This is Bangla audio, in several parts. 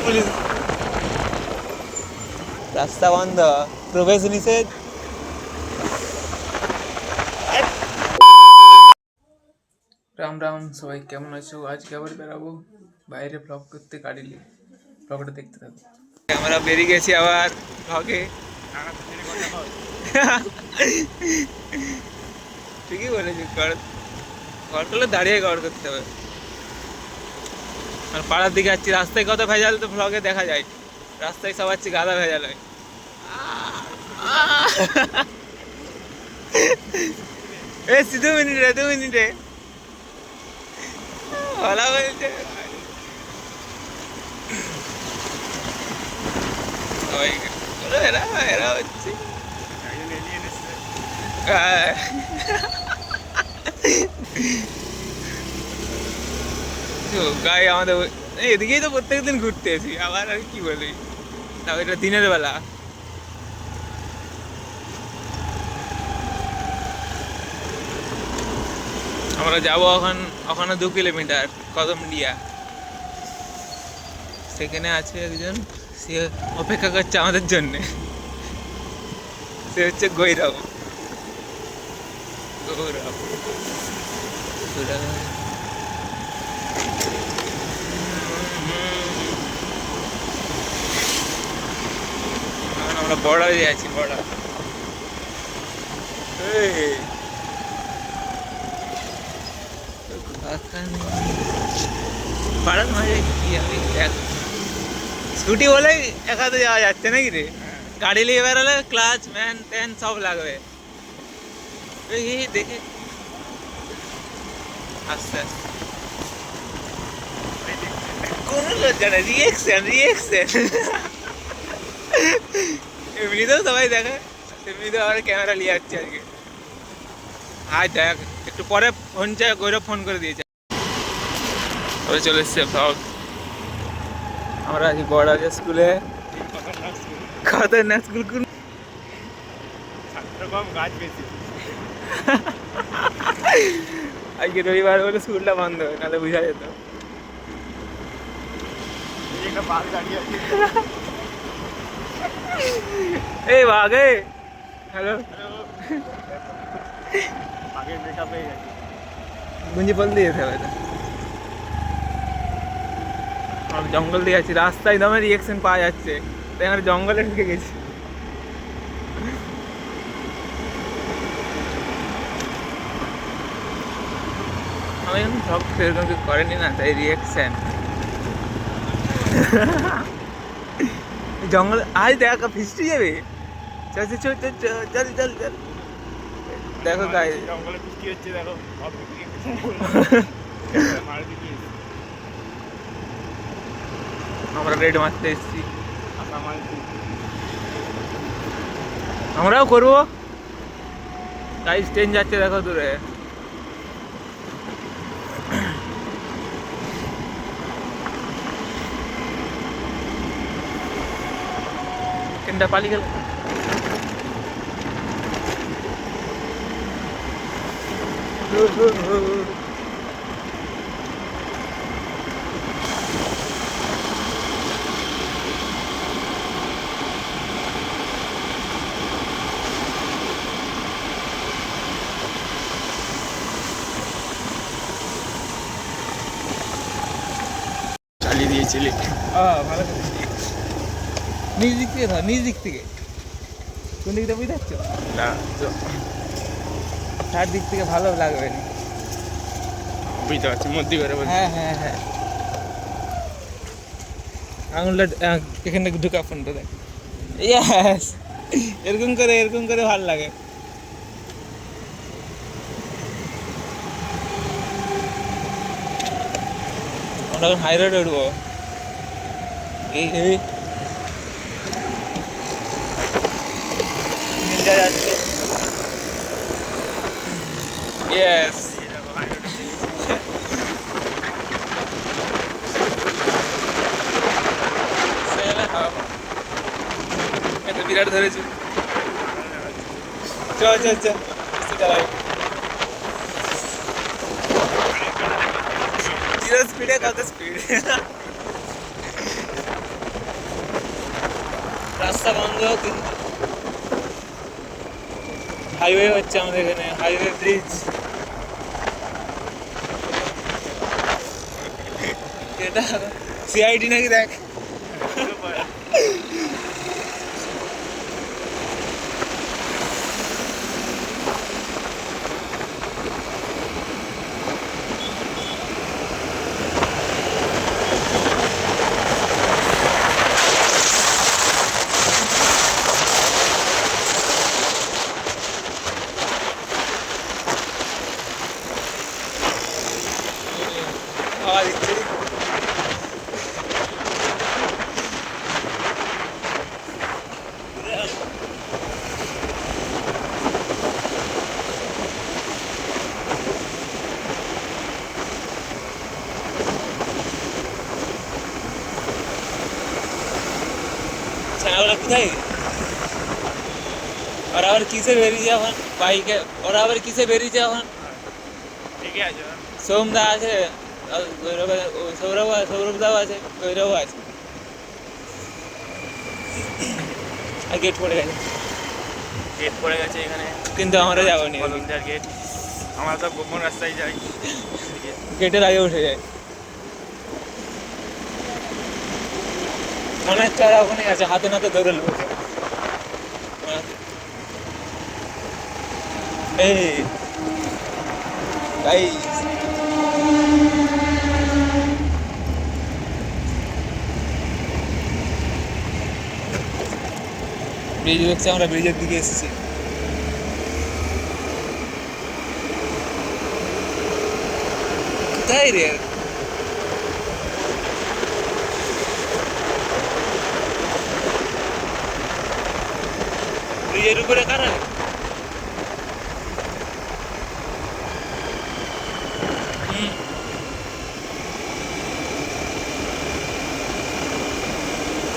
পুলিশ রাস্তা বন্ধ, প্রবেশ নিষেধ। রাম রাম, সবাই কেমন আছো? আজকে আবার বেরাবো বাইরে ব্লগ করতে, গাড়ি নিয়ে। ব্লগটা দেখতে থাকো। আমরা বেরিয়ে গেছি আবার ব্লগে। ঠিকই বলেছি, ঘর করলে দাঁড়িয়ে ঘর করতে হবে। আর পাড়ার দিকে যাচ্ছি, রাস্তায় কত ভেজাল তো ব্লগে দেখা যায়। রাস্তায় সব আছি গাদা ভেজাল হয়। এসছি 2 মিনিটে ভালো বলছে। এরা হচ্ছে গায়ে আমাদের এদিকেই তো প্রত্যেকদিন ঘুরতে আসি, আবার আর কি বলি। তাও এটা দিনের বেলা। আমরা যাবো ওখানে 2 কিলোমিটার কদমডিয়া। সেখানে আছে একজন, সে অপেক্ষা করছে আমাদের জন্যে। সে হচ্ছে গৌরব। আমরা বর্ডারে আছি, বর্ডার। পাড়ার মাঝে কি আমি স্কুটি বলেই একাতে যাওয়া যাচ্ছে নাকি রে? গাড়ি নিয়ে বেরোলে ক্লাচ ম্যান ট্যান সব লাগবে। দেখে আস্তে আস্তে কোনো লজ্জা নেই, রিয়েকশন। এমনিতেও সবাই দেখে, এমনিতেও আবার ক্যামেরা নিয়ে যাচ্ছে আজকে। হ্যাঁ দেখ, একটু পরে ফোন চাই, গৌরব ফোন করে দিয়েছে। তবে চলে এসছে ব্লগ। আমরা আছি বড়াজা স্কুলে। খতরনাক স্কুল। কোন গাছ বেশি। আজকে রবিবার বলে স্কুলটা বন্ধ, নাহলে বুঝা যেত। এই বাঘে হ্যালো, গুঞ্জি ফল দিয়ে যেতে হবে। জঙ্গল দিয়ে যাচ্ছি, রাস্তায় দমে রিয়েকশন পাওয়া যাচ্ছে, তাই আমরা জঙ্গলে ঢুকে গেছি। আমি এখন সব সেরকম কিছু করেনি না, তাই রিয়েকশন। জঙ্গল আজ দেখা ফিস্টি যাবে। চল চল চল চল চল চল। দেখো গাই জঙ্গলে ফিস্টি হচ্ছে, দেখো। আমরা রেড মারতে এসেছি, আমরাও করবো। গাইস ট্রেন যাচ্ছে দেখো দূরে। ট্রেনটা পালিয়ে গেল। চালিয়ে দিয়েছিলে ভালো করে। নিজ দিক থেকে ধর, নিজ দিক থেকে। কোন দিক থেকে বুঝতে পারছো না? চার দিক থেকে ভালো লাগবে না, বুঝতে পারছি। মধ্যে করে হ্যাঁ হ্যাঁ হ্যাঁ, আঙুলটা এখানে ঢুকা, ফোনটা দেখ। ইয়েস, এরকম করে ভালো লাগে। আমরা এখন হাই রোডে উঠবো। এই যাচ্ছে। ইয়েস, বিরাট ধরেছি। চল চল চল চালাই। স্পিডে কত স্পিড। রাস্তা বন্ধ, কিন্তু হাইওয়ে হচ্ছে আমাদের এখানে, হাইওয়ে ব্রিজ। এটা সিআইডি নাকি দেখ। হাওয়া দিচ্ছে। ছানাগুলো কোথায়? ওরা আবার কিসে বেরিয়েছে এখন? বাইকে। ওরা আবার কিসে বেরিয়েছে এখন? ঠিকই আছে। সোমদা আছে, সৌরভদাও আছে, গৈরবও আছে। আর গেট পড়ে গেছে। গেট পড়ে গেছে এখানে, কিন্তু আমরা যাবো নি। কলমদার গেট। আমরা তো গোপন রাস্তায় যাই। গেটের আগে উঠে যায়। মনে হচ্ছে ওরা ওখানে আছে, হাতে নাতে ধরে লোক। এই গাইস, ব্রিজ দেখছি, আমরা ব্রিজের দিকে এসেছি। কোথায় রে? ব্রিজের উপরে কারা?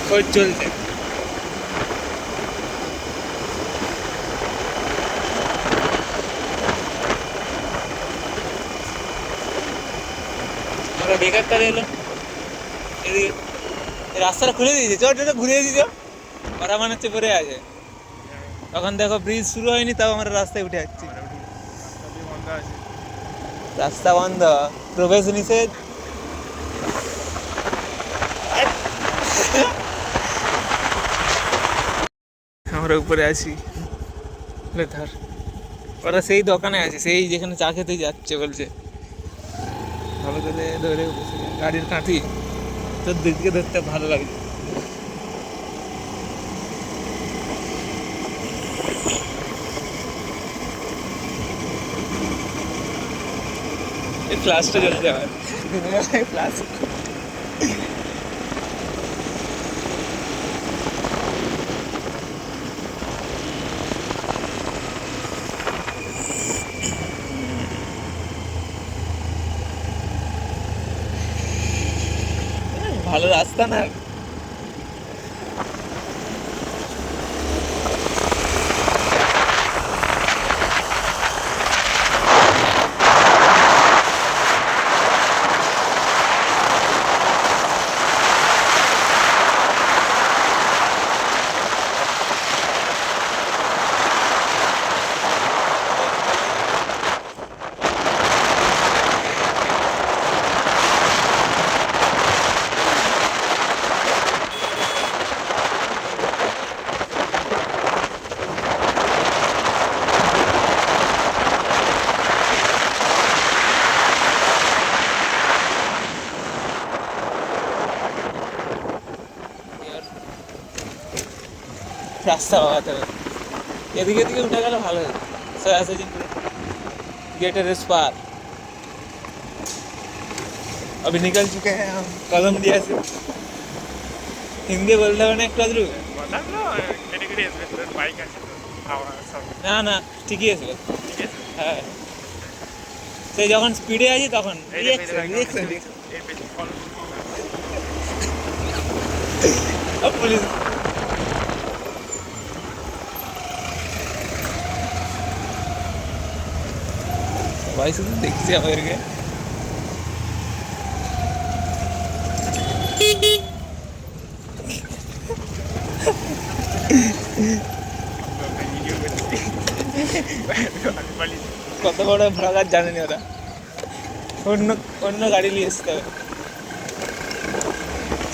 খোঁজ চলছে। ওরা বেকার কারে এলো এদিকে। রাস্তাটা খুলে দিয়েছে, চট ঘুরিয়ে দিয়েছে। ওরা মনে হচ্ছে পরে আছে। তখন দেখো ব্রিজ শুরু হয়নি, তাও আমরা রাস্তায় উঠে যাচ্ছি। বন্ধ আছে, রাস্তা বন্ধ, প্রবেশ নিষেধ। আমরা উপরে আছি। ধর, ওরা সেই দোকানে আছে, সেই যেখানে চা খেতে যাচ্ছে বলছে। ভালো করে ধরে বসে গাড়ির কাঁঠি, তোর দিকে ধরতে ভালো লাগছে। এই ফ্লাশটা জ্বলছে আমার, ফ্লাশ। ভালো রাস্তা না। रास्ता बात है এদিকে এদিকে উঠে গেলে ভালো হতো। सोयासुजी गेट इस पार अभी निकल चुके हैं हम कोलंबिया से। हिंदी बोलते हो ना एक आदरू না না ঠিকই আছে, হ্যাঁ সেই যখন স্পিডে আছি তখন পুলিশ সবাই শুধু দেখছি আমাদেরকে। ভিডিও করছি কত বড় ভ্লগার জানেনি ওরা, অন্য অন্য গাড়ি নিয়ে আসতে হবে।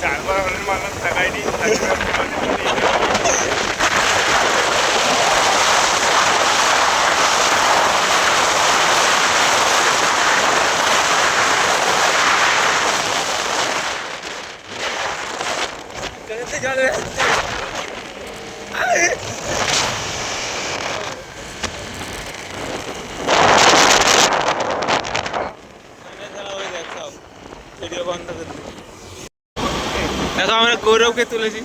চারবার হলের মানুষ থাকায়নি ভিডিও বন্ধ করে দিই। দেখো আমরা গৌরবকে তুলেছি।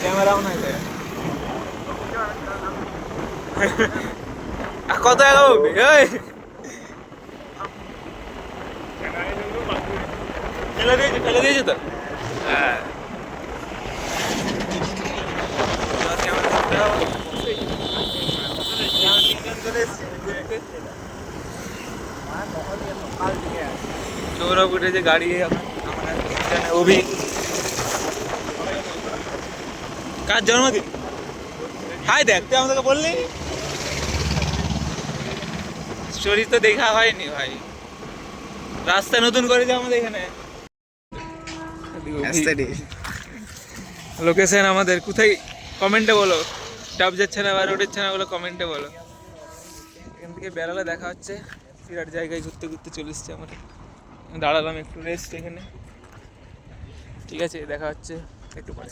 ক্যামেরাও নাই দেয়। কত এগাবো ফেলে দিয়েছে তো। হ্যাঁ সৌরভ উঠেছে গাড়ি, অভি। কার জন্মদিন? হাই দেখ, তুই আমাদেরকে বললি স্টোরি তো দেখা হয়নি ভাই। রাস্তা নতুন করে যে আমাদের এখানে লোকেশন আমাদের কোথায় কমেন্টে বলো, ডাব যাচ্ছে না বা রোড যাচ্ছে না বলো কমেন্টে বলো। এখান থেকে বেড়ালে দেখা হচ্ছে, বিরাট জায়গায় ঘুরতে ঘুরতে চলে এসছি আমরা। দাঁড়ালাম একটু রেস্ট এখানে, ঠিক আছে দেখা হচ্ছে একটু পরে।